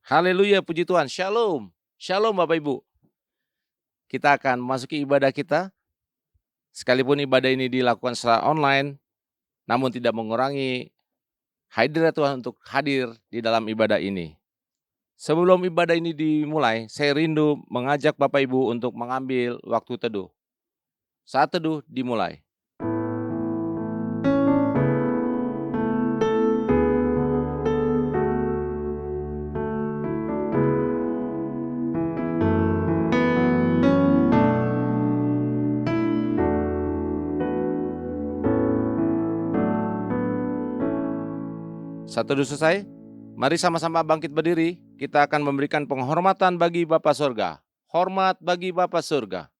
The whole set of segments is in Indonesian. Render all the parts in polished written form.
Haleluya, puji Tuhan. Shalom. Shalom Bapak Ibu. Kita akan memasuki ibadah kita. Sekalipun ibadah ini dilakukan secara online, namun tidak mengurangi hadirat Tuhan untuk hadir di dalam ibadah ini. Sebelum ibadah ini dimulai, saya rindu mengajak Bapak Ibu untuk mengambil waktu teduh. Saat teduh dimulai. Saat teduh selesai, mari sama-sama bangkit berdiri. Kita akan memberikan penghormatan bagi Bapa Surga. Hormat bagi Bapa Surga.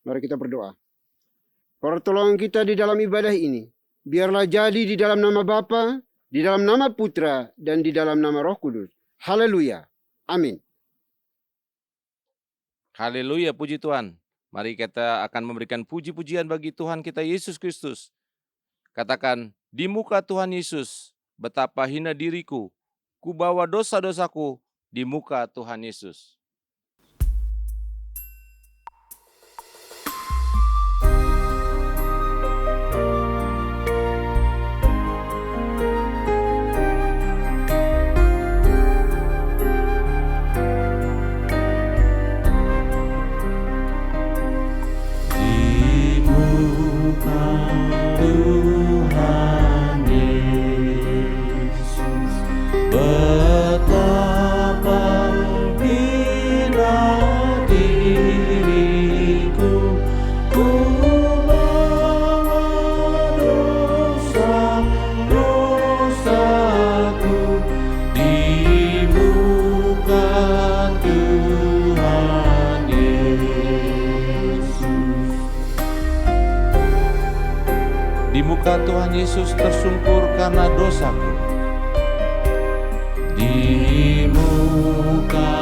Mari kita berdoa. Pertolongan kita di dalam ibadah ini, biarlah jadi di dalam nama Bapa, di dalam nama Putra, dan di dalam nama Roh Kudus. Haleluya. Amin. Haleluya, puji Tuhan. Mari kita akan memberikan puji-pujian bagi Tuhan kita Yesus Kristus. Katakan, di muka Tuhan Yesus, betapa hina diriku, ku bawa dosa-dosaku di muka Tuhan Yesus. Di muka Tuhan Yesus tersungkur karena dosaku. Di muka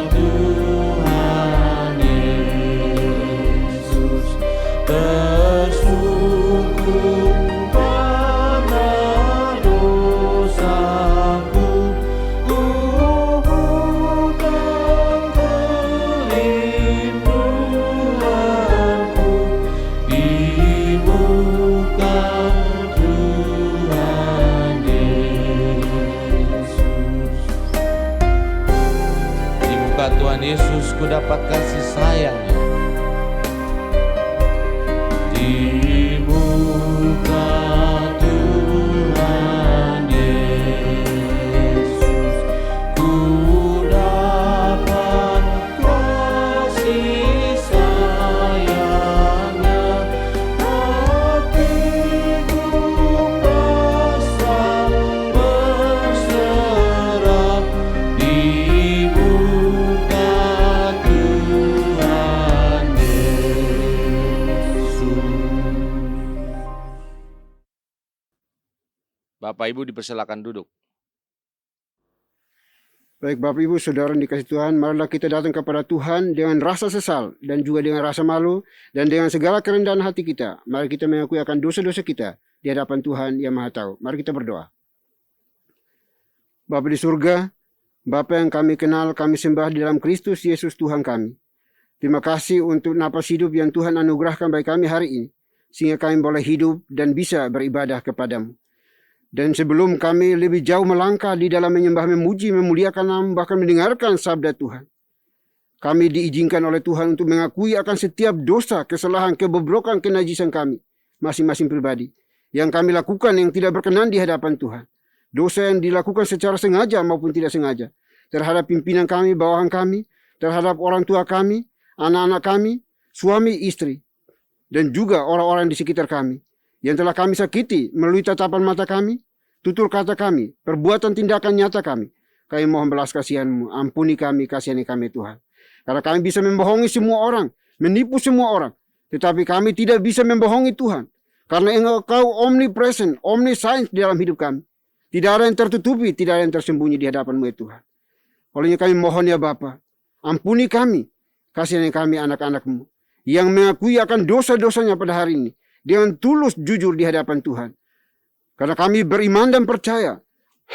Tuhan Yesus tersungkur karena dosaku. Ku bukan perlindunganku di muka Tuhan Yesus. Di muka Tuhan Yesus ku dapat kasih sayang-Nya. Di muka Tuhan Yesus ku dapat kasih sayang-Nya. Hatiku pasrah berserah di muka Tuhan Yesus. Bapak Ibu dipersilakan duduk. Baik Bapak Ibu Saudara yang dikasih Tuhan, marilah kita datang kepada Tuhan dengan rasa sesal dan juga dengan rasa malu dan dengan segala kerendahan hati kita. Mari kita mengakui akan dosa-dosa kita di hadapan Tuhan yang Maha Tahu. Mari kita berdoa. Bapa di surga, Bapa yang kami kenal, kami sembah di dalam Kristus Yesus Tuhan kami. Terima kasih untuk napas hidup yang Tuhan anugerahkan bagi kami hari ini, sehingga kami boleh hidup dan bisa beribadah kepadamu. Dan sebelum kami lebih jauh melangkah di dalam menyembah, memuji, memuliakan nama, bahkan mendengarkan sabda Tuhan, kami diizinkan oleh Tuhan untuk mengakui akan setiap dosa, kesalahan, kebobrokan, kenajisan kami, masing-masing pribadi, yang kami lakukan yang tidak berkenan di hadapan Tuhan. Dosa yang dilakukan secara sengaja maupun tidak sengaja, terhadap pimpinan kami, bawahan kami, terhadap orang tua kami, anak-anak kami, suami, istri, dan juga orang-orang di sekitar kami, yang telah kami sakiti melalui tatapan mata kami, tutur kata kami, perbuatan tindakan nyata kami. Kami mohon belas kasihan-Mu, ampuni kami, kasihani kami Tuhan. Karena kami bisa membohongi semua orang, menipu semua orang, tetapi kami tidak bisa membohongi Tuhan. Karena Engkau omnipresent, omniscience di dalam hidup kami. Tidak ada yang tertutupi, tidak ada yang tersembunyi di hadapan-Mu ya Tuhan. Olehnya kami mohon ya Bapa, ampuni kami, kasihani kami anak-anak-Mu, yang mengakui akan dosa-dosanya pada hari ini, dengan tulus jujur di hadapan Tuhan. Karena kami beriman dan percaya,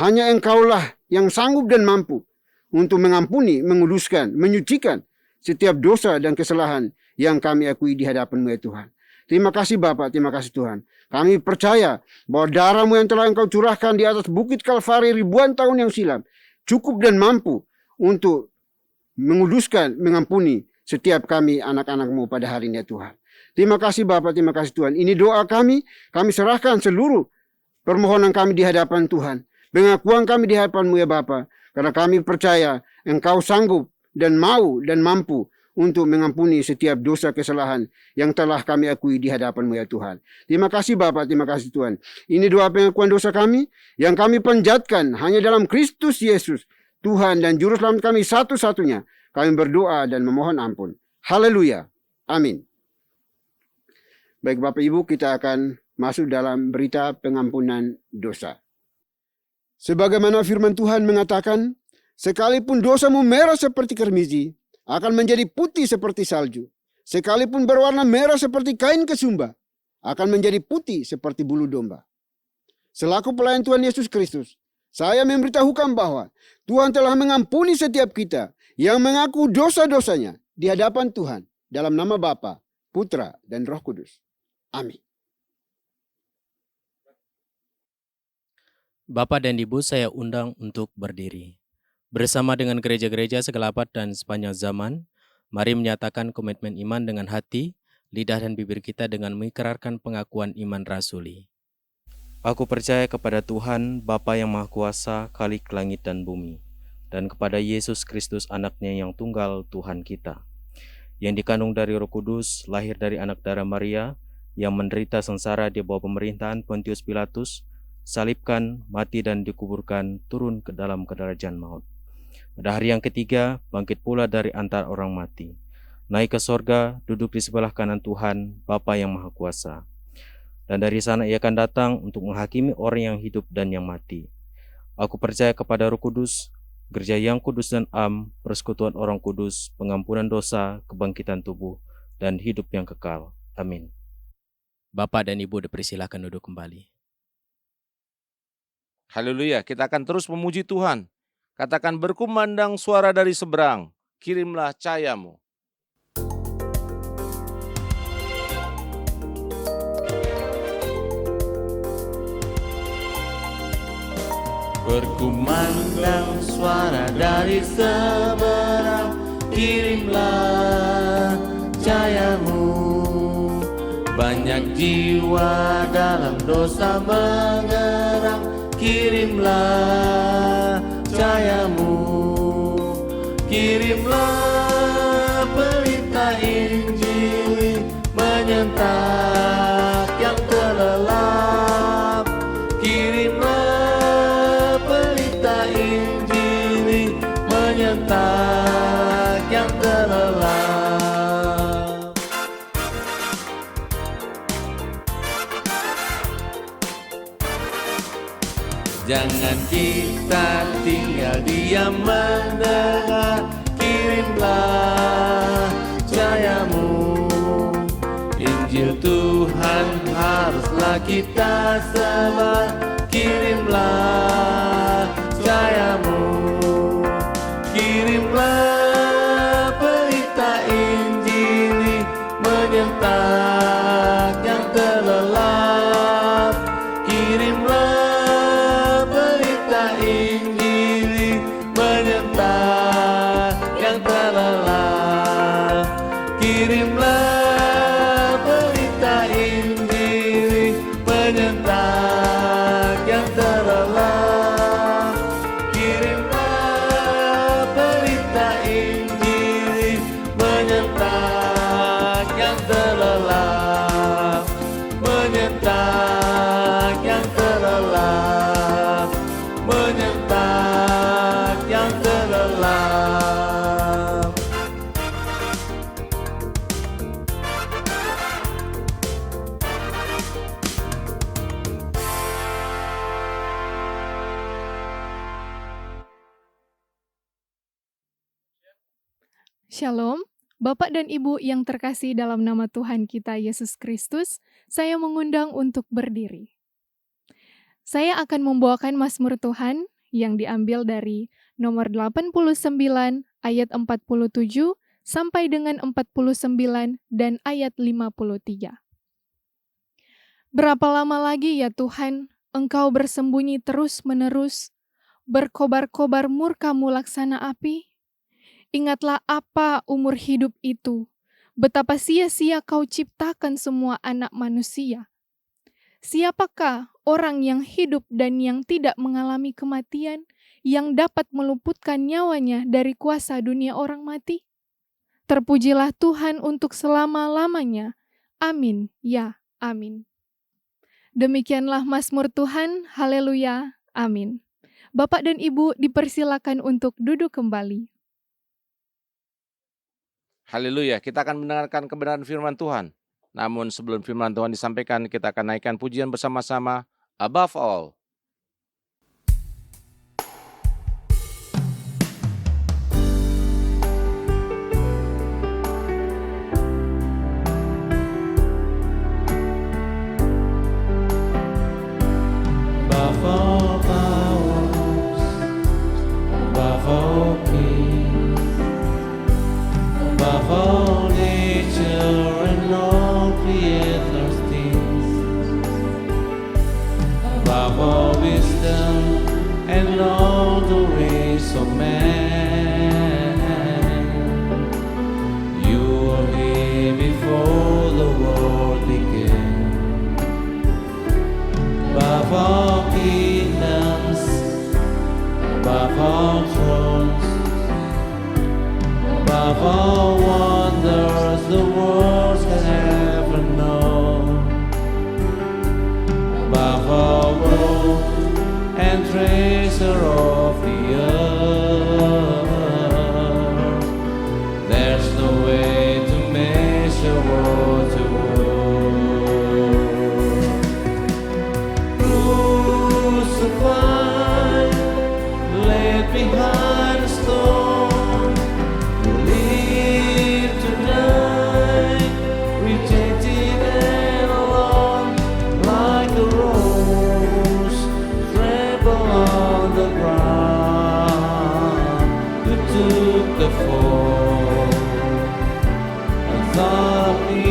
hanya Engkaulah yang sanggup dan mampu untuk mengampuni, menguduskan, menyucikan setiap dosa dan kesalahan yang kami akui di hadapan-Mu ya Tuhan. Terima kasih Bapa, terima kasih Tuhan. Kami percaya bahwa darah-Mu yang telah Engkau curahkan di atas bukit Kalvari ribuan tahun yang silam, cukup dan mampu untuk menguduskan, mengampuni setiap kami anak-anak-Mu pada hari ini ya Tuhan. Terima kasih Bapak, terima kasih Tuhan. Ini doa kami serahkan seluruh permohonan kami di hadapan Tuhan. Pengakuan kami di hadapan-Mu ya Bapa. Karena kami percaya Engkau sanggup dan mau dan mampu untuk mengampuni setiap dosa kesalahan yang telah kami akui di hadapan-Mu ya Tuhan. Terima kasih Bapak, terima kasih Tuhan. Ini doa pengakuan dosa kami yang kami panjatkan hanya dalam Kristus Yesus, Tuhan dan Juru Selamat kami satu-satunya. Kami berdoa dan memohon ampun. Haleluya. Amin. Baik Bapak Ibu, kita akan masuk dalam berita pengampunan dosa. Sebagaimana firman Tuhan mengatakan, sekalipun dosamu merah seperti kermizi, akan menjadi putih seperti salju. Sekalipun berwarna merah seperti kain kesumba, akan menjadi putih seperti bulu domba. Selaku pelayan Tuhan Yesus Kristus, saya memberitahukan bahwa Tuhan telah mengampuni setiap kita yang mengaku dosa-dosanya di hadapan Tuhan dalam nama Bapa, Putra, dan Roh Kudus. Amin. Bapak dan Ibu, saya undang untuk berdiri. Bersama dengan gereja-gereja segelabat dan sepanjang zaman, mari menyatakan komitmen iman dengan hati, lidah dan bibir kita dengan mengikrarkan pengakuan iman rasuli. Aku percaya kepada Tuhan, Bapa yang Maha Kuasa, Khalik langit dan bumi, dan kepada Yesus Kristus anaknya yang tunggal Tuhan kita, yang dikandung dari Roh Kudus, lahir dari anak darah Maria, yang menderita sengsara di bawah pemerintahan Pontius Pilatus, salibkan, mati dan dikuburkan, turun ke dalam kedarajan maut. Pada hari yang ketiga, bangkit pula dari antara orang mati, naik ke sorga, duduk di sebelah kanan Tuhan, Bapa yang Maha Kuasa. Dan dari sana ia akan datang untuk menghakimi orang yang hidup dan yang mati. Aku percaya kepada Roh Kudus, gereja yang kudus dan am, persekutuan orang kudus, pengampunan dosa, kebangkitan tubuh, dan hidup yang kekal. Amin. Bapak dan Ibu dipersilakan duduk kembali. Haleluya, kita akan terus memuji Tuhan. Katakan, berkumandang suara dari seberang, kirimlah cahayamu. Berkumandang suara dari seberang, kirimlah cahayamu. Banyak jiwa dalam dosa mengerang, kirimlah cahayamu. Kirimlah pelita Injil menyentak yang terlelap. Kirimlah pelita Injil menyentak yang terlelap. Jangan kita tinggal diam mendengar, kirimlah cahayamu. Injil Tuhan haruslah kita sebar, kirimlah cahayamu. Kirimlah berita Injil menyentak yang terlelap. Kirimlah berita Injil menyentak yang terlelap. Kirimlah berita Injil menyentak yang terlelap. Kirimlah berita Injil menyentak yang terlelap. Menyentak yang terlelap. Menyentak yang terlelap. Shalom, Bapak dan Ibu yang terkasih dalam nama Tuhan kita Yesus Kristus, saya mengundang untuk berdiri. Saya akan membawakan Mazmur Tuhan yang diambil dari nomor 89 ayat 47 sampai dengan 49 dan ayat 53. Berapa lama lagi ya Tuhan, Engkau bersembunyi terus-menerus, berkobar-kobar murka-Mu laksana api? Ingatlah apa umur hidup itu, betapa sia-sia Kau ciptakan semua anak manusia. Siapakah orang yang hidup dan yang tidak mengalami kematian, yang dapat meluputkan nyawanya dari kuasa dunia orang mati? Terpujilah Tuhan untuk selama-lamanya. Amin, ya, amin. Demikianlah Mazmur Tuhan, haleluya, amin. Bapak dan Ibu dipersilakan untuk duduk kembali. Haleluya, kita akan mendengarkan kebenaran firman Tuhan. Namun sebelum firman Tuhan disampaikan, kita akan naikkan pujian bersama-sama, Above All. Above all powers, above all kings, above all nature and all creators things, above all wisdom and all the ways of man. You were here before the world began. Above all kingdoms, above all thrones, above all wonders the world has ever known, above all road and treasure of the earth, there's no way to measure what you were. Crucified, laid behind a stone, lived to die, rejected and alone, like a rose trampled on the ground. You took the fall and thought of me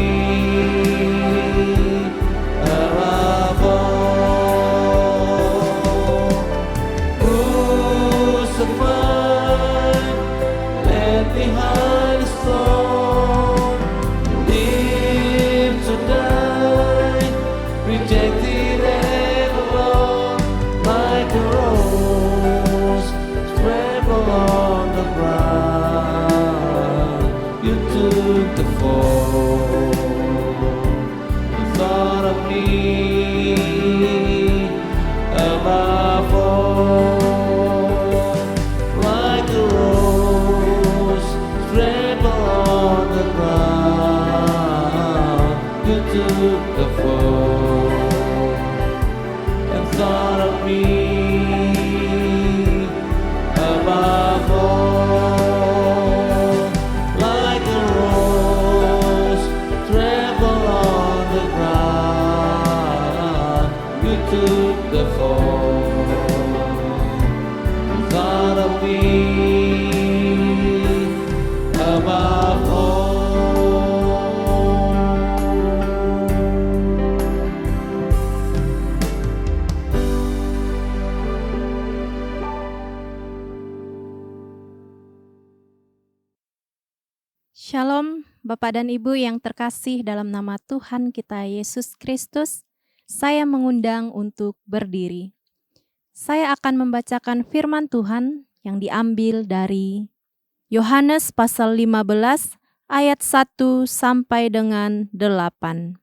above all. Crucified, left behind a stone, lived to die, rejected and alone, like a rose trampled on the ground. You took the fall, you thought of me above all, like a rose trampled on the ground. You took the fall and thought of me Bapak dan Ibu yang terkasih dalam nama Tuhan kita Yesus Kristus, saya mengundang untuk berdiri. Saya akan membacakan firman Tuhan yang diambil dari Yohanes pasal 15 ayat 1 sampai dengan 8.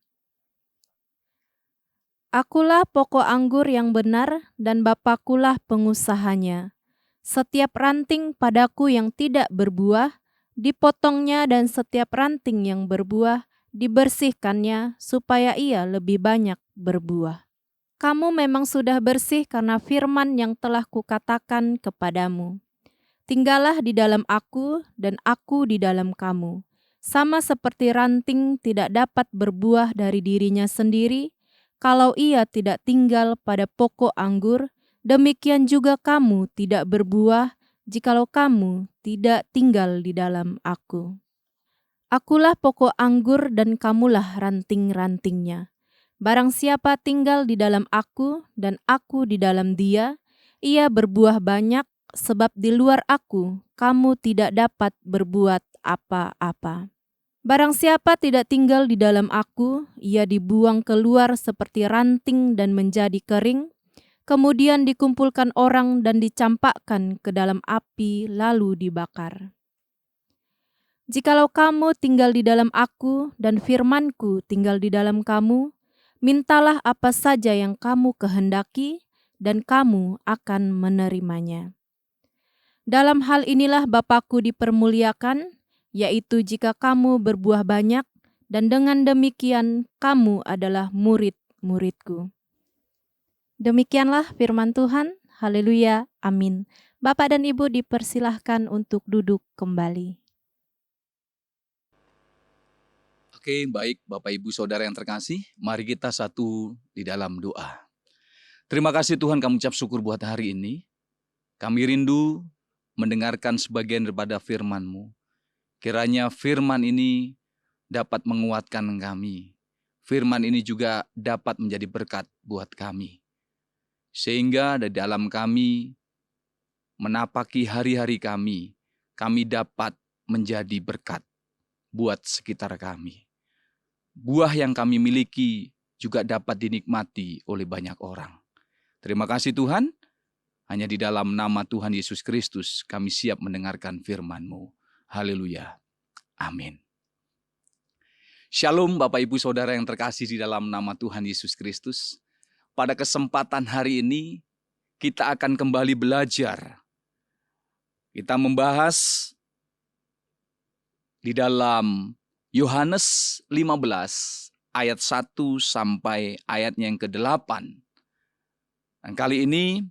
Akulah pokok anggur yang benar dan Bapakulah pengusahanya. Setiap ranting padaku yang tidak berbuah, dipotongnya, dan setiap ranting yang berbuah, dibersihkannya supaya ia lebih banyak berbuah. Kamu memang sudah bersih karena firman yang telah kukatakan kepadamu. Tinggallah di dalam aku dan aku di dalam kamu. Sama seperti ranting tidak dapat berbuah dari dirinya sendiri, kalau ia tidak tinggal pada pokok anggur, demikian juga kamu tidak berbuah jikalau kamu tidak tinggal di dalam aku. Akulah pokok anggur dan kamulah ranting-rantingnya. Barang siapa tinggal di dalam aku dan aku di dalam dia, ia berbuah banyak, sebab di luar aku kamu tidak dapat berbuat apa-apa. Barang siapa tidak tinggal di dalam aku, ia dibuang keluar seperti ranting dan menjadi kering, kemudian dikumpulkan orang dan dicampakkan ke dalam api lalu dibakar. Jikalau kamu tinggal di dalam aku dan firman-Ku tinggal di dalam kamu, mintalah apa saja yang kamu kehendaki dan kamu akan menerimanya. Dalam hal inilah Bapa-Ku dipermuliakan, yaitu jika kamu berbuah banyak, dan dengan demikian kamu adalah murid-murid-Ku. Demikianlah firman Tuhan. Haleluya. Amin. Bapak dan Ibu dipersilahkan untuk duduk kembali. Oke, baik Bapak Ibu Saudara yang terkasih, mari kita satu di dalam doa. Terima kasih Tuhan, kami ucap syukur buat hari ini. Kami rindu mendengarkan sebagian daripada firman-Mu. Kiranya firman ini dapat menguatkan kami. Firman ini juga dapat menjadi berkat buat kami. Sehingga di dalam kami menapaki hari-hari kami dapat menjadi berkat buat sekitar kami. Buah yang kami miliki juga dapat dinikmati oleh banyak orang. Terima kasih Tuhan, hanya di dalam nama Tuhan Yesus Kristus kami siap mendengarkan firman-Mu. Haleluya. Amin. Shalom Bapak Ibu Saudara yang terkasih di dalam nama Tuhan Yesus Kristus. Pada kesempatan hari ini kita akan kembali belajar. Kita membahas di dalam Yohanes 15 ayat 1 sampai ayatnya yang ke-8. Dan kali ini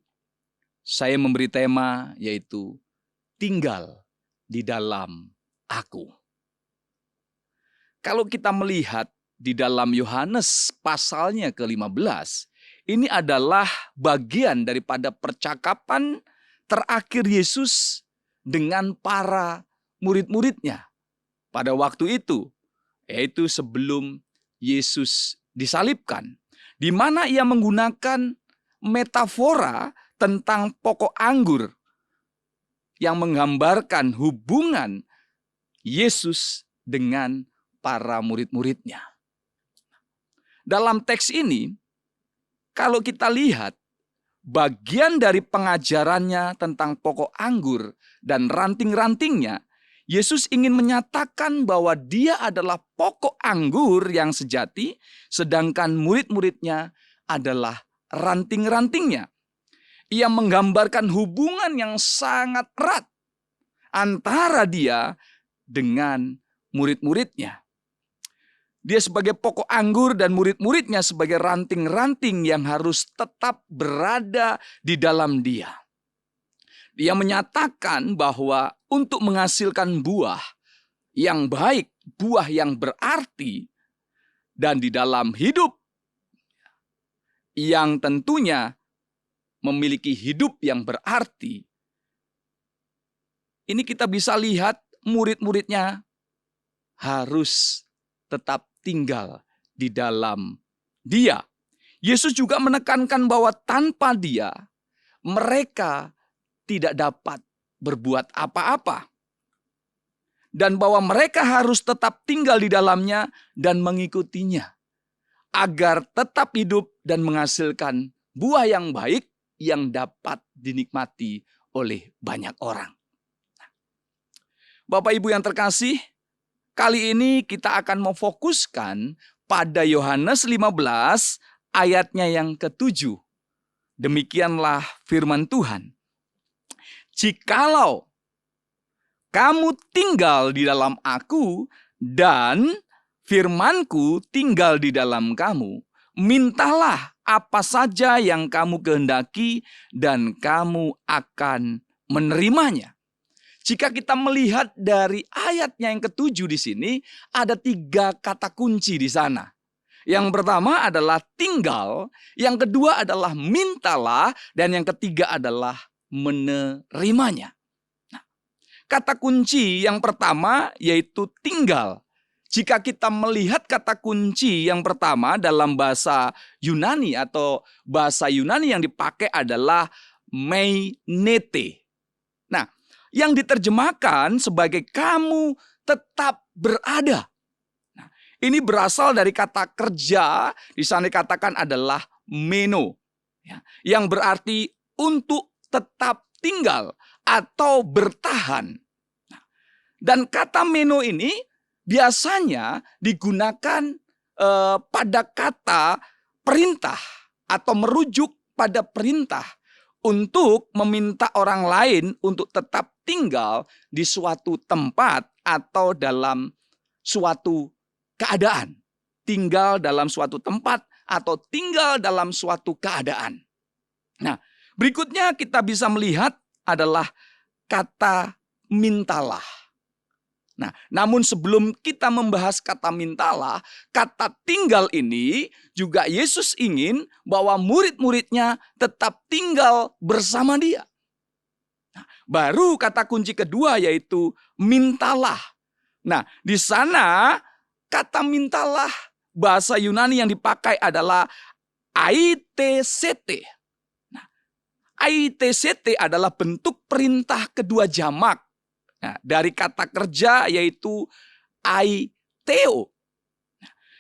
saya memberi tema yaitu tinggal di dalam aku. Kalau kita melihat di dalam Yohanes pasalnya ke-15, ini adalah bagian daripada percakapan terakhir Yesus dengan para murid-muridnya pada waktu itu, yaitu sebelum Yesus disalibkan, di mana ia menggunakan metafora tentang pokok anggur yang menggambarkan hubungan Yesus dengan para murid-muridnya. Dalam teks ini, kalau kita lihat, bagian dari pengajarannya tentang pokok anggur dan ranting-rantingnya, Yesus ingin menyatakan bahwa dia adalah pokok anggur yang sejati, sedangkan murid-muridnya adalah ranting-rantingnya. Ia menggambarkan hubungan yang sangat erat antara dia dengan murid-muridnya. Dia sebagai pokok anggur dan murid-muridnya sebagai ranting-ranting yang harus tetap berada di dalam dia. Dia menyatakan bahwa untuk menghasilkan buah yang baik, buah yang berarti, dan di dalam hidup yang tentunya memiliki hidup yang berarti, ini kita bisa lihat murid-muridnya harus tetap tinggal di dalam dia. Yesus juga menekankan bahwa tanpa dia, mereka tidak dapat berbuat apa-apa. dan bahwa mereka harus tetap tinggal di dalamnya dan mengikutinya, agar tetap hidup dan menghasilkan buah yang baik yang dapat dinikmati oleh banyak orang. Bapak Ibu yang terkasih, kali ini kita akan memfokuskan pada Yohanes 15 ayatnya yang ke-7. Demikianlah firman Tuhan. Jikalau kamu tinggal di dalam aku dan firmanku tinggal di dalam kamu, mintalah apa saja yang kamu kehendaki dan kamu akan menerimanya. Jika kita melihat dari ayatnya yang ke-7 di sini, ada 3 kata kunci di sana. Yang pertama adalah tinggal, yang kedua adalah mintalah, dan yang ketiga adalah menerimanya. Nah, kata kunci yang pertama yaitu tinggal. Jika kita melihat kata kunci yang pertama dalam bahasa Yunani atau bahasa Yunani yang dipakai adalah meinete. Nah, yang diterjemahkan sebagai kamu tetap berada. Nah, ini berasal dari kata kerja, di sana dikatakan adalah meno, ya, yang berarti untuk tetap tinggal atau bertahan. Nah, dan kata meno ini biasanya digunakan pada kata perintah atau merujuk pada perintah untuk meminta orang lain untuk tetap tinggal di suatu tempat atau dalam suatu keadaan. Tinggal dalam suatu tempat atau tinggal dalam suatu keadaan. Nah, berikutnya kita bisa melihat adalah kata mintalah. Nah, namun sebelum kita membahas kata mintalah, kata tinggal ini juga Yesus ingin bahwa murid-muridnya tetap tinggal bersama dia. Nah, baru kata kunci kedua yaitu mintalah. Nah, di sana kata mintalah bahasa Yunani yang dipakai adalah aitct. Nah, aitct adalah bentuk perintah kedua jamak. Nah, dari kata kerja yaitu aiteo.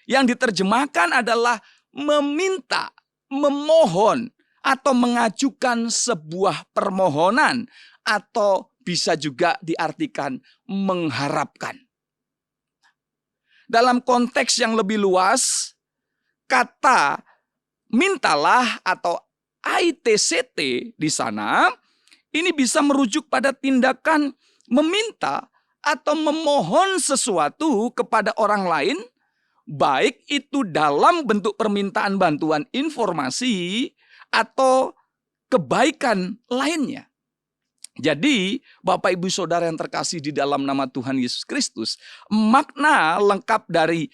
Yang diterjemahkan adalah meminta, memohon, atau mengajukan sebuah permohonan, atau bisa juga diartikan mengharapkan. Dalam konteks yang lebih luas, kata mintalah atau aitct di sana, ini bisa merujuk pada tindakan meminta atau memohon sesuatu kepada orang lain, baik itu dalam bentuk permintaan bantuan informasi atau kebaikan lainnya. Jadi, Bapak Ibu Saudara yang terkasih di dalam nama Tuhan Yesus Kristus, makna lengkap dari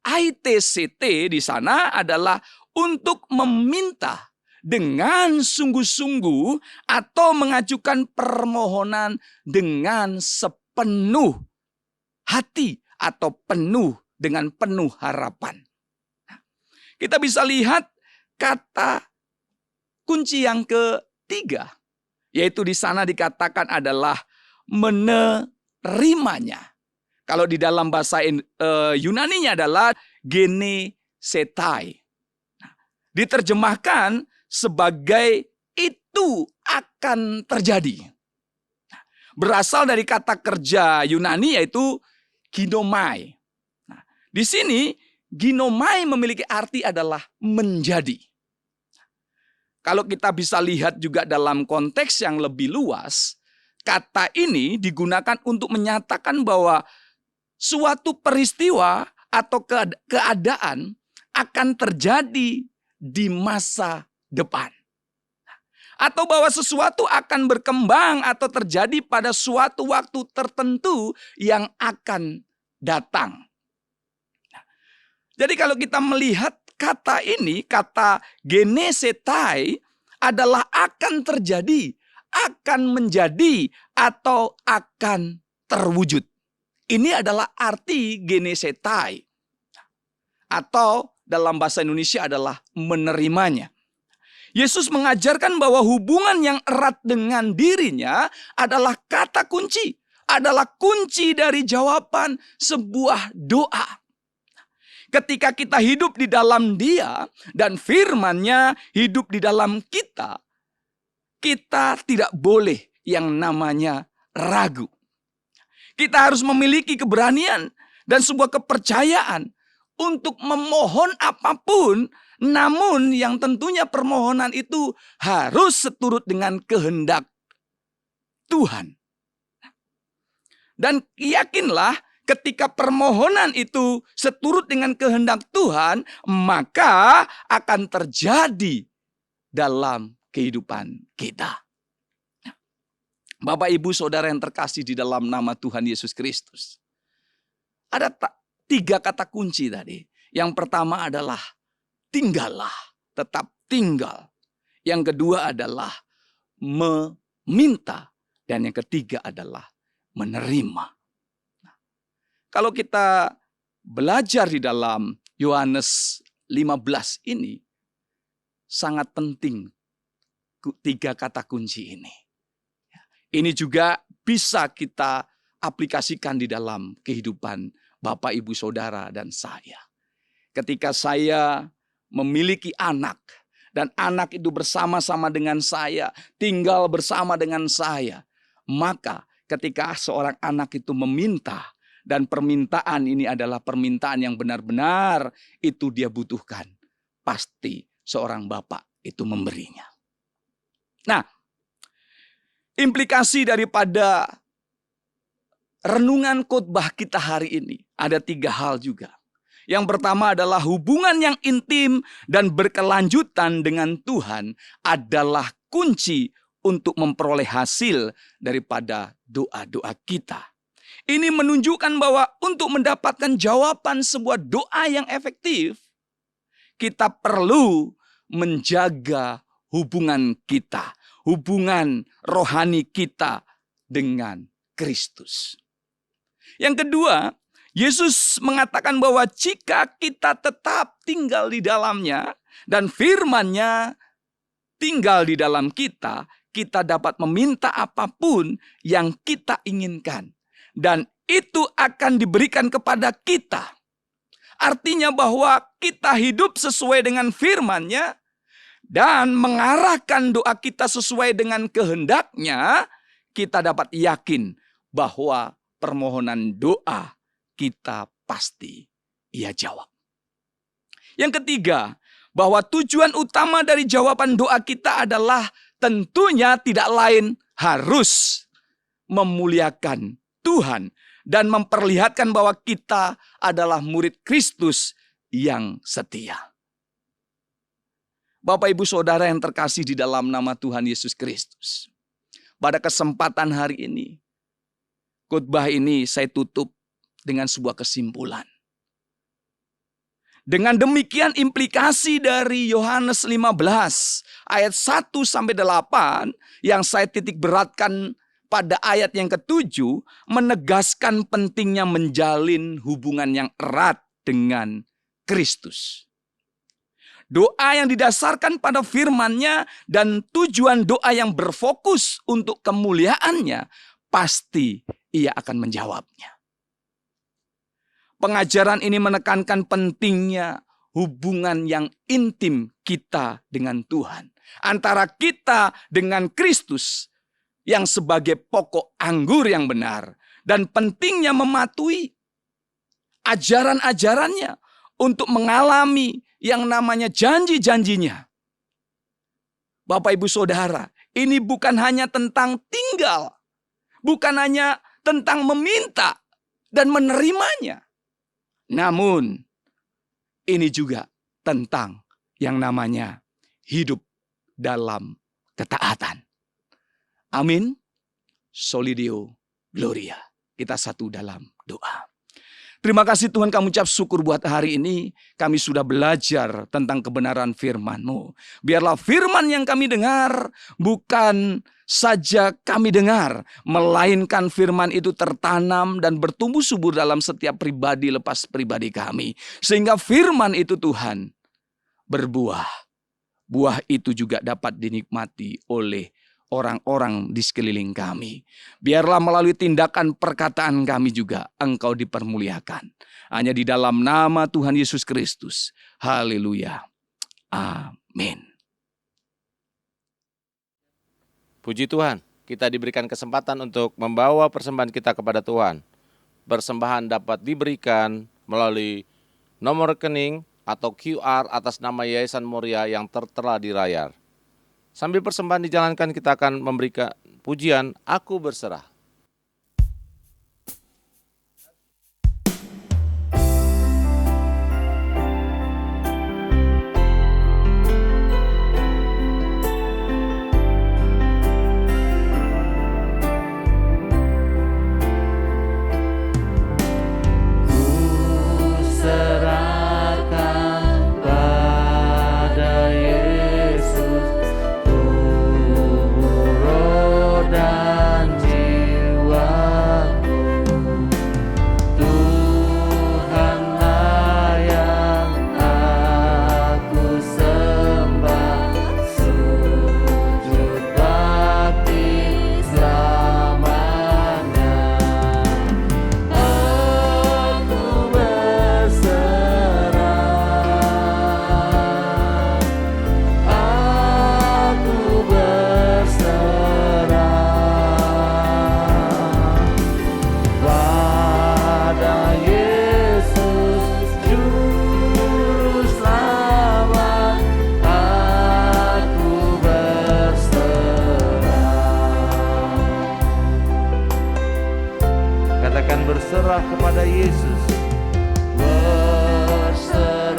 aitct di sana adalah untuk meminta dengan sungguh-sungguh atau mengajukan permohonan dengan sepenuh hati atau dengan penuh harapan. Kita bisa lihat kata kunci yang ketiga, yaitu di sana dikatakan adalah menerimanya. Kalau di dalam bahasa Yunaninya adalah genesetai. Diterjemahkan sebagai itu akan terjadi. Berasal dari kata kerja Yunani yaitu ginomai. Nah, di sini ginomai memiliki arti adalah menjadi. Kalau kita bisa lihat juga dalam konteks yang lebih luas, kata ini digunakan untuk menyatakan bahwa suatu peristiwa atau keadaan akan terjadi di masa depan. Atau bahwa sesuatu akan berkembang atau terjadi pada suatu waktu tertentu yang akan datang. Jadi kalau kita melihat kata ini, kata genesetai adalah akan terjadi, akan menjadi, atau akan terwujud. Ini adalah arti genesetai. Atau dalam bahasa Indonesia adalah menerimanya. Yesus mengajarkan bahwa hubungan yang erat dengan dirinya adalah kata kunci adalah kunci dari jawaban sebuah doa. Ketika kita hidup di dalam Dia dan firman-Nya hidup di dalam kita, kita tidak boleh yang namanya ragu. Kita harus memiliki keberanian dan sebuah kepercayaan untuk memohon apapun, namun yang tentunya permohonan itu harus seturut dengan kehendak Tuhan. Dan yakinlah ketika permohonan itu seturut dengan kehendak Tuhan, maka akan terjadi dalam kehidupan kita. Bapak, Ibu, Saudara yang terkasih di dalam nama Tuhan Yesus Kristus. Ada 3 kata kunci tadi. Yang pertama adalah tinggallah, tetap tinggal. Yang kedua adalah meminta. Dan yang ketiga adalah menerima. Nah, kalau kita belajar di dalam Yohanes 15 ini, sangat penting 3 kata kunci ini. Ini juga bisa kita aplikasikan di dalam kehidupan Bapak, Ibu, Saudara, dan saya. Ketika saya memiliki anak, dan anak itu bersama-sama dengan saya, tinggal bersama dengan saya, maka ketika seorang anak itu meminta, dan permintaan ini adalah permintaan yang benar-benar itu dia butuhkan, pasti seorang bapak itu memberinya. Nah, implikasi daripada renungan khotbah kita hari ini ada 3 hal juga. Yang pertama adalah hubungan yang intim dan berkelanjutan dengan Tuhan adalah kunci untuk memperoleh hasil daripada doa-doa kita. Ini menunjukkan bahwa untuk mendapatkan jawaban sebuah doa yang efektif, kita perlu menjaga hubungan kita, hubungan rohani kita dengan Kristus. Yang kedua, Yesus mengatakan bahwa jika kita tetap tinggal di dalamnya dan firman-Nya tinggal di dalam kita, kita dapat meminta apapun yang kita inginkan. Dan itu akan diberikan kepada kita. Artinya bahwa kita hidup sesuai dengan firman-Nya dan mengarahkan doa kita sesuai dengan kehendak-Nya, kita dapat yakin bahwa permohonan doa kita pasti Ia jawab. Yang ketiga, bahwa tujuan utama dari jawaban doa kita adalah tentunya tidak lain harus memuliakan Tuhan dan memperlihatkan bahwa kita adalah murid Kristus yang setia. Bapak, Ibu, Saudara yang terkasih di dalam nama Tuhan Yesus Kristus. Pada kesempatan hari ini, khotbah ini saya tutup dengan sebuah kesimpulan. Dengan demikian implikasi dari Yohanes 15 ayat 1-8 yang saya titik beratkan pada ayat yang ke-7 menegaskan pentingnya menjalin hubungan yang erat dengan Kristus. Doa yang didasarkan pada firman-Nya dan tujuan doa yang berfokus untuk kemuliaan-Nya, pasti Ia akan menjawabnya. Pengajaran ini menekankan pentingnya hubungan yang intim kita dengan Tuhan. Antara kita dengan Kristus yang sebagai pokok anggur yang benar. Dan pentingnya mematuhi ajaran-ajarannya untuk mengalami yang namanya janji-janjinya. Bapak, Ibu, Saudara, ini bukan hanya tentang tinggal. Bukan hanya tentang meminta dan menerimanya. Namun, ini juga tentang yang namanya hidup dalam ketaatan. Amin. Solidio Gloria. Kita satu dalam doa. Terima kasih Tuhan, kami ucap syukur buat hari ini. Kami sudah belajar tentang kebenaran firman-Mu. Biarlah firman yang kami dengar bukan saja kami dengar, melainkan firman itu tertanam dan bertumbuh subur dalam setiap pribadi lepas pribadi kami. Sehingga firman itu Tuhan berbuah. Buah itu juga dapat dinikmati oleh orang-orang di sekeliling kami. Biarlah melalui tindakan perkataan kami juga Engkau dipermuliakan. Hanya di dalam nama Tuhan Yesus Kristus. Haleluya. Amin. Puji Tuhan, kita diberikan kesempatan untuk membawa persembahan kita kepada Tuhan. Persembahan dapat diberikan melalui nomor rekening atau QR atas nama Yayasan Moria yang tertera di layar. Sambil persembahan dijalankan, kita akan memberikan pujian Aku Berserah. Berserah kepada Yesus. Berserah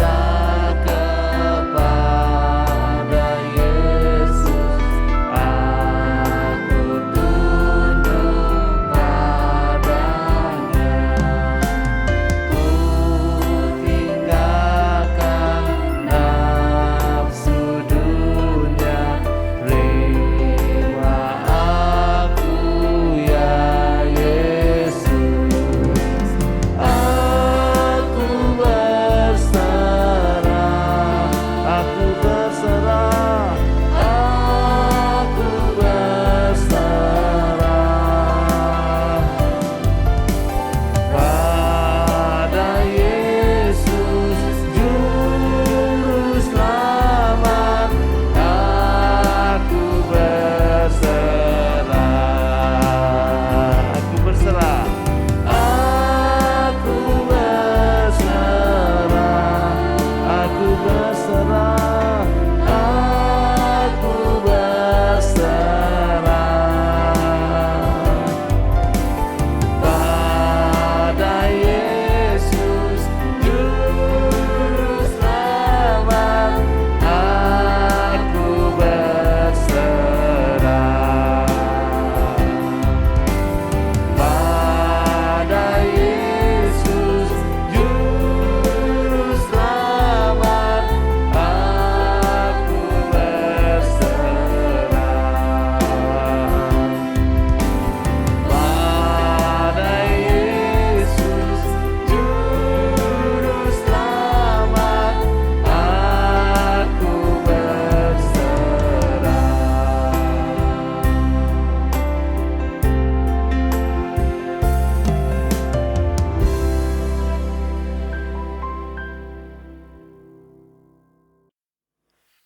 kepada Yesus. Aku tunduk padanya. Ku tinggalkan nafsu dunia. Terima aku ya Yesus.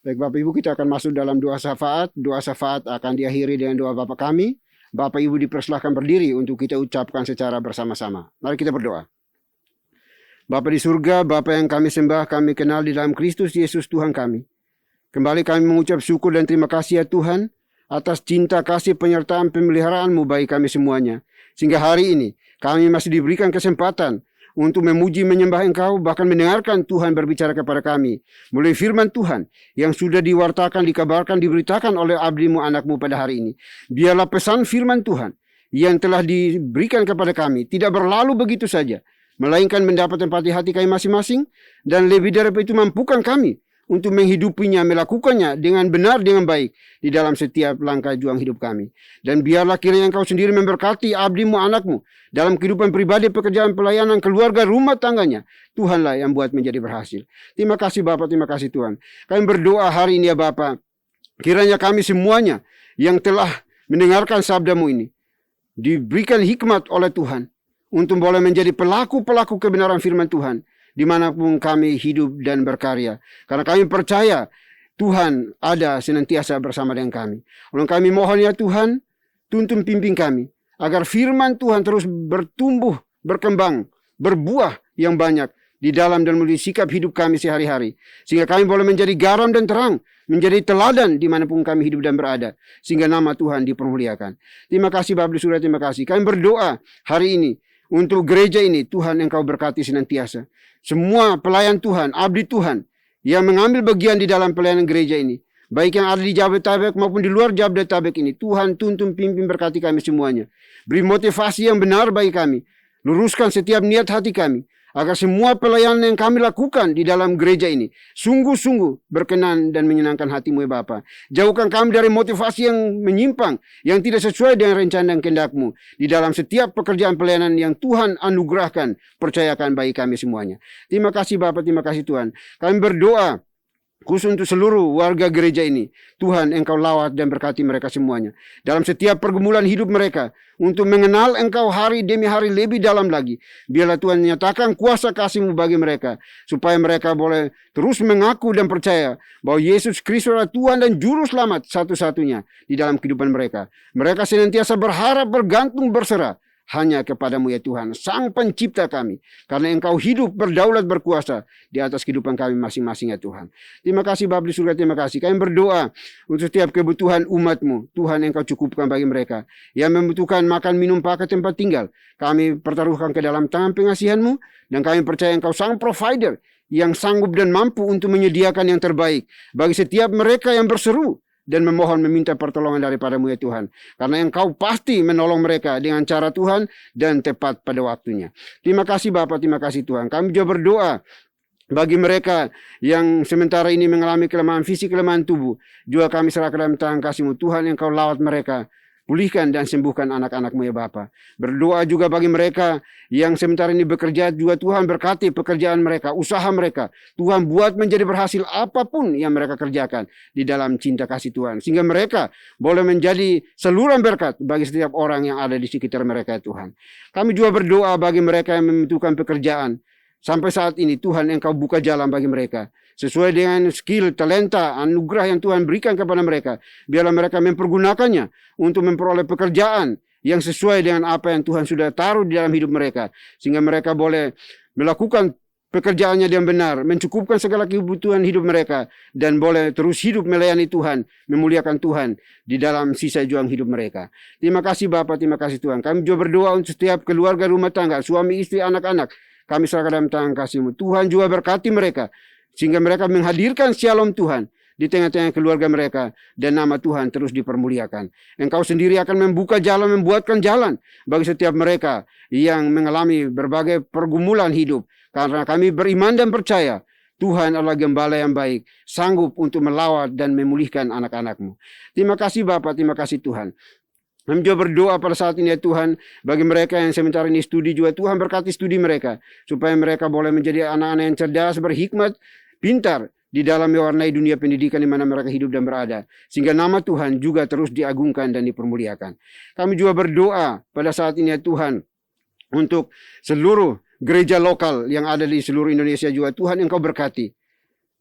Baik Bapak Ibu, kita akan masuk dalam doa syafaat. Doa syafaat akan diakhiri dengan doa Bapa kami. Bapak Ibu dipersilahkan berdiri untuk kita ucapkan secara bersama-sama. Mari kita berdoa. Bapa di surga, Bapa yang kami sembah, kami kenal di dalam Kristus Yesus Tuhan kami. Kembali kami mengucap syukur dan terima kasih ya Tuhan atas cinta kasih penyertaan pemeliharaan-Mu bagi kami semuanya. Sehingga hari ini kami masih diberikan kesempatan untuk memuji menyembah Engkau, bahkan mendengarkan Tuhan berbicara kepada kami melalui firman Tuhan yang sudah diwartakan, dikabarkan, diberitakan oleh abdi-Mu, anak-Mu pada hari ini. Biarlah pesan firman Tuhan yang telah diberikan kepada kami tidak berlalu begitu saja, melainkan mendapat tempat di hati kami masing-masing, dan lebih dari itu mampukan kami untuk menghidupinya, melakukannya dengan benar, dengan baik di dalam setiap langkah juang hidup kami. Dan biarlah kiranya Engkau sendiri memberkati abdi-Mu, anak-Mu dalam kehidupan pribadi, pekerjaan, pelayanan, keluarga, rumah tangganya. Tuhanlah yang buat menjadi berhasil. Terima kasih Bapa, terima kasih Tuhan. Kami berdoa hari ini ya Bapa, Kiranya kami semuanya yang telah mendengarkan sabda-Mu ini diberikan hikmat oleh Tuhan untuk boleh menjadi pelaku-pelaku kebenaran firman Tuhan dimanapun kami hidup dan berkarya. Karena kami percaya Tuhan ada senantiasa bersama dengan kami. Lalu kami mohon ya Tuhan, tuntun pimpin kami agar firman Tuhan terus bertumbuh, berkembang, berbuah yang banyak di dalam dan melalui sikap hidup kami sehari-hari. Sehingga kami boleh menjadi garam dan terang, menjadi teladan dimanapun kami hidup dan berada. Sehingga nama Tuhan dipermuliakan. Terima kasih Bapak Surya, terima kasih. Kami berdoa hari ini untuk gereja ini, Tuhan Engkau berkati senantiasa. Semua pelayan Tuhan, abdi Tuhan, yang mengambil bagian di dalam pelayanan gereja ini, baik yang ada di Jabodetabek maupun di luar Jabodetabek ini, Tuhan tuntun pimpin berkati kami semuanya. Beri motivasi yang benar bagi kami. Luruskan setiap niat hati kami, agar semua pelayanan yang kami lakukan di dalam gereja ini sungguh-sungguh berkenan dan menyenangkan hati-Mu ya Bapa. Jauhkan kami dari motivasi yang menyimpang, yang tidak sesuai dengan rencana dan kehendak-Mu di dalam setiap pekerjaan pelayanan yang Tuhan anugerahkan, percayakan bagi kami semuanya. Terima kasih Bapa, terima kasih Tuhan. Kami berdoa khusus untuk seluruh warga gereja ini. Tuhan Engkau lawat dan berkati mereka semuanya. Dalam setiap pergumulan hidup mereka. Untuk mengenal Engkau hari demi hari lebih dalam lagi. Biarlah Tuhan nyatakan kuasa kasih-Mu bagi mereka. Supaya mereka boleh terus mengaku dan percaya bahwa Yesus Kristus adalah Tuhan dan Juru Selamat satu-satunya di dalam kehidupan mereka. Mereka senantiasa berharap, bergantung, berserah hanya kepadamu ya Tuhan, Sang Pencipta kami. Karena Engkau hidup, berdaulat, berkuasa di atas kehidupan kami masing-masing ya Tuhan. Terima kasih Bapa di surga, terima kasih. Kami berdoa untuk setiap kebutuhan umat-Mu. Tuhan Engkau cukupkan bagi mereka. Yang membutuhkan makan, minum, pakai, tempat tinggal, kami pertaruhkan ke dalam tangan pengasihan-Mu. Dan kami percaya Engkau Sang Provider yang sanggup dan mampu untuk menyediakan yang terbaik bagi setiap mereka yang berseru dan memohon meminta pertolongan daripada-Mu ya Tuhan. Karena Engkau pasti menolong mereka dengan cara Tuhan dan tepat pada waktunya. Terima kasih Bapa, terima kasih Tuhan. Kami juga berdoa bagi mereka yang sementara ini mengalami kelemahan fisik, kelemahan tubuh. Juga kami serahkan dalam tangan kasih-Mu. Tuhan Engkau lawat mereka. Pulihkan dan sembuhkan anak-anak-Mu ya Bapa. Berdoa juga bagi mereka yang sementara ini bekerja, juga Tuhan berkati pekerjaan mereka, usaha mereka. Tuhan buat menjadi berhasil apapun yang mereka kerjakan di dalam cinta kasih Tuhan. Sehingga mereka boleh menjadi saluran berkat bagi setiap orang yang ada di sekitar mereka ya Tuhan. Kami juga berdoa bagi mereka yang membutuhkan pekerjaan. Sampai saat ini Tuhan Engkau buka jalan bagi mereka. Sesuai dengan skill, talenta, anugerah yang Tuhan berikan kepada mereka. Biarlah mereka mempergunakannya untuk memperoleh pekerjaan yang sesuai dengan apa yang Tuhan sudah taruh di dalam hidup mereka. Sehingga mereka boleh melakukan pekerjaannya yang benar, mencukupkan segala kebutuhan hidup mereka, dan boleh terus hidup melayani Tuhan, memuliakan Tuhan di dalam sisa juang hidup mereka. Terima kasih Bapa, terima kasih Tuhan. Kami juga berdoa untuk setiap keluarga rumah tangga, suami, istri, anak-anak. Kami serahkan dalam tangan kasih-Mu. Tuhan juga berkati mereka, sehingga mereka menghadirkan shalom Tuhan di tengah-tengah keluarga mereka, dan nama Tuhan terus dipermuliakan. Engkau sendiri akan membuka jalan, membuatkan jalan bagi setiap mereka yang mengalami berbagai pergumulan hidup. Karena kami beriman dan percaya Tuhan adalah gembala yang baik, sanggup untuk melawat dan memulihkan anak-anak-Mu. Terima kasih Bapa, terima kasih Tuhan. Kami juga berdoa pada saat ini ya Tuhan, bagi mereka yang sementara ini studi juga, Tuhan berkati studi mereka, supaya mereka boleh menjadi anak-anak yang cerdas, berhikmat, pintar di dalam mewarnai dunia pendidikan di mana mereka hidup dan berada. Sehingga nama Tuhan juga terus diagungkan dan dipermuliakan. Kami juga berdoa pada saat ini ya Tuhan, untuk seluruh gereja lokal yang ada di seluruh Indonesia juga, Tuhan Engkau berkati.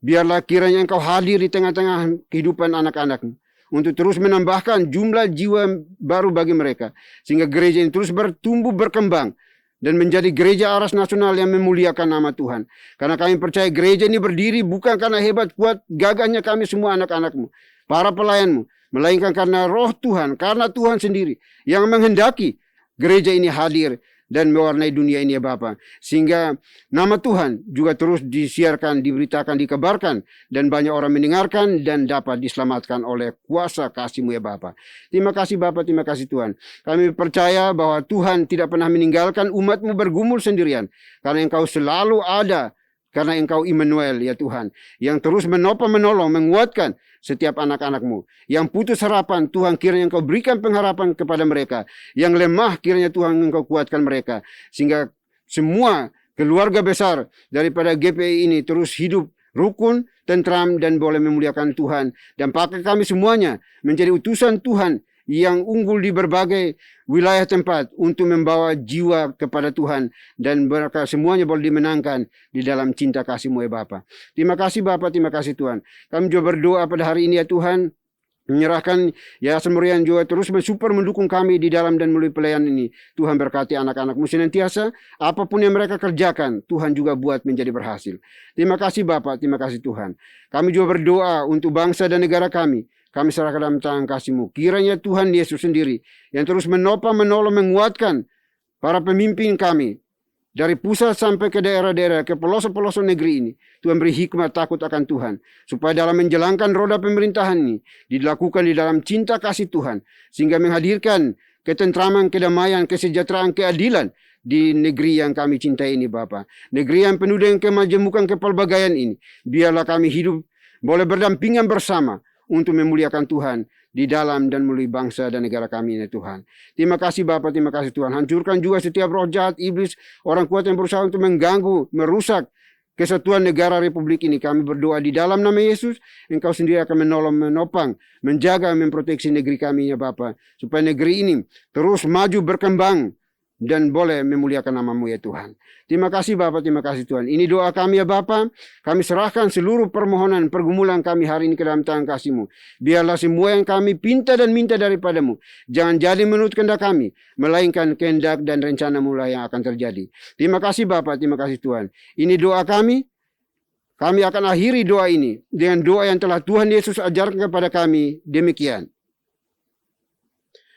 Biarlah kiranya Engkau hadir di tengah-tengah kehidupan anak-anak-Mu, untuk terus menambahkan jumlah jiwa baru bagi mereka. Sehingga gereja ini terus bertumbuh, berkembang, dan menjadi gereja aras nasional yang memuliakan nama Tuhan. Karena kami percaya gereja ini berdiri bukan karena hebat, kuat, gagahnya kami semua anak-anak-Mu, para pelayan-Mu, melainkan karena roh Tuhan, karena Tuhan sendiri yang menghendaki gereja ini hadir dan mewarnai dunia ini ya Bapa. Sehingga nama Tuhan juga terus disiarkan, diberitakan, dikabarkan, dan banyak orang mendengarkan dan dapat diselamatkan oleh kuasa kasih-Mu ya Bapa. Terima kasih Bapa, terima kasih Tuhan. Kami percaya bahwa Tuhan tidak pernah meninggalkan umat-Mu bergumul sendirian, karena Engkau selalu ada. Karena Engkau Immanuel ya Tuhan, yang terus menopang, menolong, menguatkan setiap anak-anak-Mu. Yang putus harapan, Tuhan kiranya Engkau berikan pengharapan kepada mereka. Yang lemah, kiranya Tuhan Engkau kuatkan mereka. Sehingga semua keluarga besar daripada GPI ini terus hidup rukun, tentram, dan boleh memuliakan Tuhan. Dan pakai kami semuanya menjadi utusan Tuhan yang unggul di berbagai wilayah tempat untuk membawa jiwa kepada Tuhan. Dan mereka semuanya boleh dimenangkan di dalam cinta kasih-Mu ya Bapa. Terima kasih Bapa, terima kasih Tuhan. Kami juga berdoa pada hari ini ya Tuhan, menyerahkan Yayasan Merian juga terus mensupport mendukung kami di dalam dan melalui pelayanan ini. Tuhan berkati anak-anakmu senantiasa, apapun yang mereka kerjakan, Tuhan juga buat menjadi berhasil. Terima kasih Bapak, terima kasih Tuhan. Kami juga berdoa untuk bangsa dan negara kami. Kami serahkan dalam tangan kasih-Mu. Kiranya Tuhan Yesus sendiri yang terus menopang, menolong, menguatkan para pemimpin kami, dari pusat sampai ke daerah-daerah, ke pelosok-pelosok negeri ini. Tuhan beri hikmat takut akan Tuhan. Supaya dalam menjalankan roda pemerintahan ini, dilakukan di dalam cinta kasih Tuhan. Sehingga menghadirkan ketentraman, kedamaian, kesejahteraan, keadilan di negeri yang kami cintai ini Bapa. Negeri yang penuh dengan kemajemukan, kepelbagaian ini. Biarlah kami hidup boleh berdampingan bersama untuk memuliakan Tuhan di dalam dan melalui bangsa dan negara kami ini Tuhan. Terima kasih Bapa, terima kasih Tuhan. Hancurkan juga setiap roh jahat, iblis, orang kuat yang berusaha untuk mengganggu, merusak kesatuan negara Republik ini. Kami berdoa di dalam nama Yesus, Engkau sendiri akan menolong, menopang, menjaga, memproteksi negeri kami ya Bapa. Supaya negeri ini terus maju, berkembang, dan boleh memuliakan nama-Mu ya Tuhan. Terima kasih Bapa, terima kasih Tuhan. Ini doa kami ya Bapa. Kami serahkan seluruh permohonan, pergumulan kami hari ini ke dalam tangan kasih-Mu. Biarlah semua yang kami pinta dan minta daripada-Mu jangan jadi menurut kehendak kami, melainkan kehendak dan rencana-Mu lah yang akan terjadi. Terima kasih Bapa, terima kasih Tuhan. Ini doa kami. Kami akan akhiri doa ini dengan doa yang telah Tuhan Yesus ajarkan kepada kami. Demikian.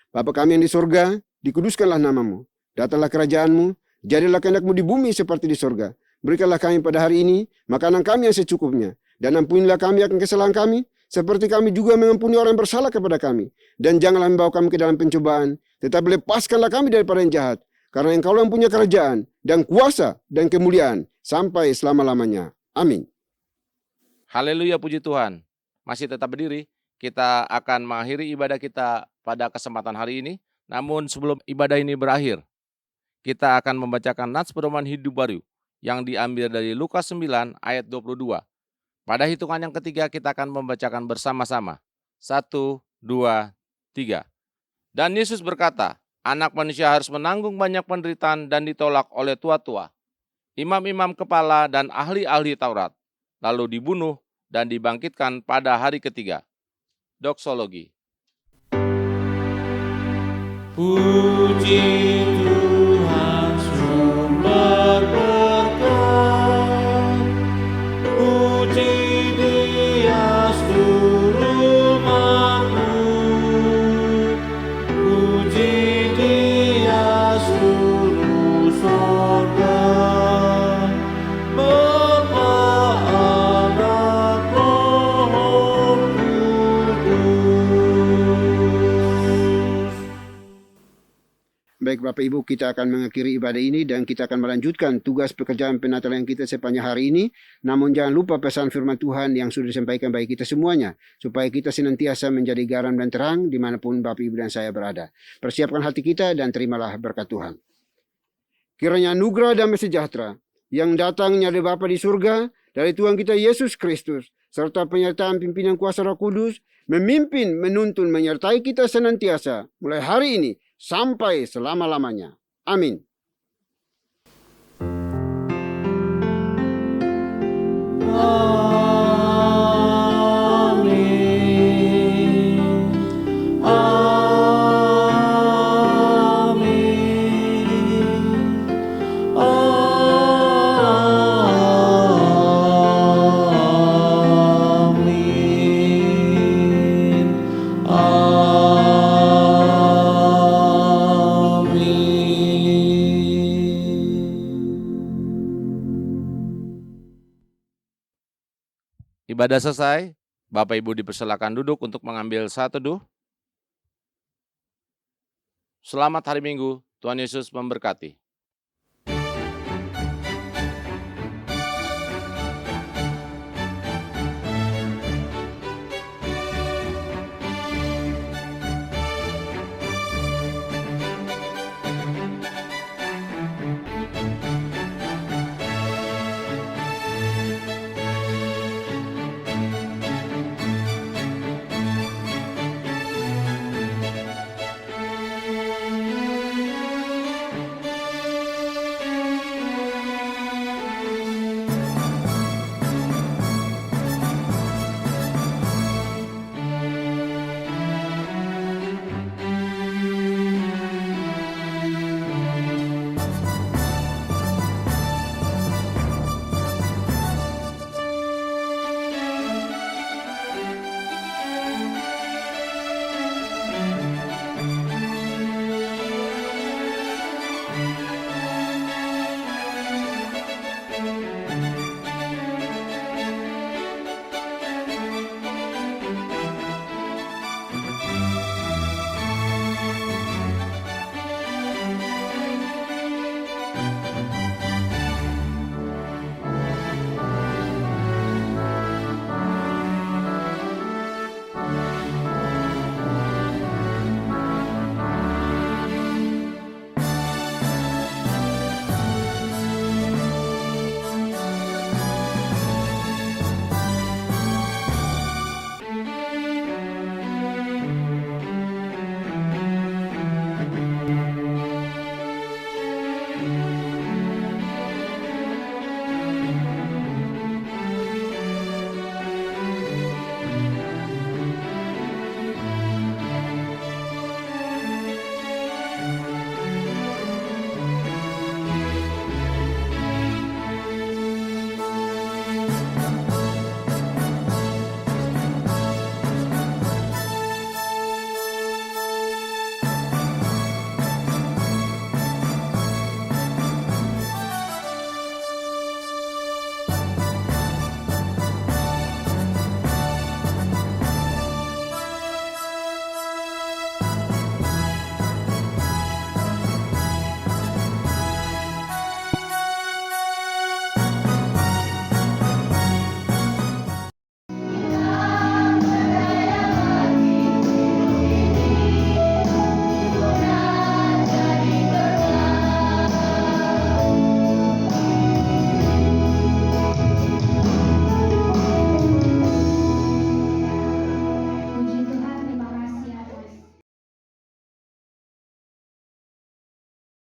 Bapa kami yang di surga, dikuduskanlah nama-Mu. Datanglah kerajaan-Mu, jadilah kehendak-Mu di bumi seperti di surga. Berikanlah kami pada hari ini makanan kami yang secukupnya. Dan ampunilah kami akan kesalahan kami, seperti kami juga mengampuni orang yang bersalah kepada kami. Dan janganlah membawa kami ke dalam pencobaan, tetapi lepaskanlah kami daripada yang jahat. Karena Engkau yang punya kerajaan, dan kuasa, dan kemuliaan, sampai selama-lamanya. Amin. Haleluya, puji Tuhan. Masih tetap berdiri, kita akan mengakhiri ibadah kita pada kesempatan hari ini. Namun sebelum ibadah ini berakhir, kita akan membacakan nats pedoman hidup baru yang diambil dari Lukas 9 ayat 22. Pada hitungan yang ketiga kita akan membacakan bersama-sama. 1, 2, 3. Dan Yesus berkata, Anak manusia harus menanggung banyak penderitaan dan ditolak oleh tua-tua, imam-imam kepala dan ahli-ahli Taurat, lalu dibunuh dan dibangkitkan pada hari ketiga. Doksologi. Puji Tuhan sumber berkat, puji Dia seluruh makhluk, puji Dia seluruh sorga, Bapa, Anak, Roh Kudus. Baik Bapak Ibu, kita akan mengakhiri ibadah ini dan kita akan melanjutkan tugas pekerjaan penatalan kita sepanjang hari ini. Namun jangan lupa pesan firman Tuhan yang sudah disampaikan bagi kita semuanya, supaya kita senantiasa menjadi garam dan terang dimanapun Bapak Ibu dan saya berada. Persiapkan hati kita dan terimalah berkat Tuhan. Kiranya anugerah damai sejahtera yang datangnya dari Bapa di surga, dari Tuhan kita Yesus Kristus, serta penyertaan pimpinan kuasa Roh Kudus, memimpin, menuntun, menyertai kita senantiasa, mulai hari ini, sampai selama-lamanya. Amin. Amin. Amin. Amin. Ibadah selesai, Bapak Ibu dipersilakan duduk untuk mengambil saat teduh. Selamat hari Minggu, Tuhan Yesus memberkati.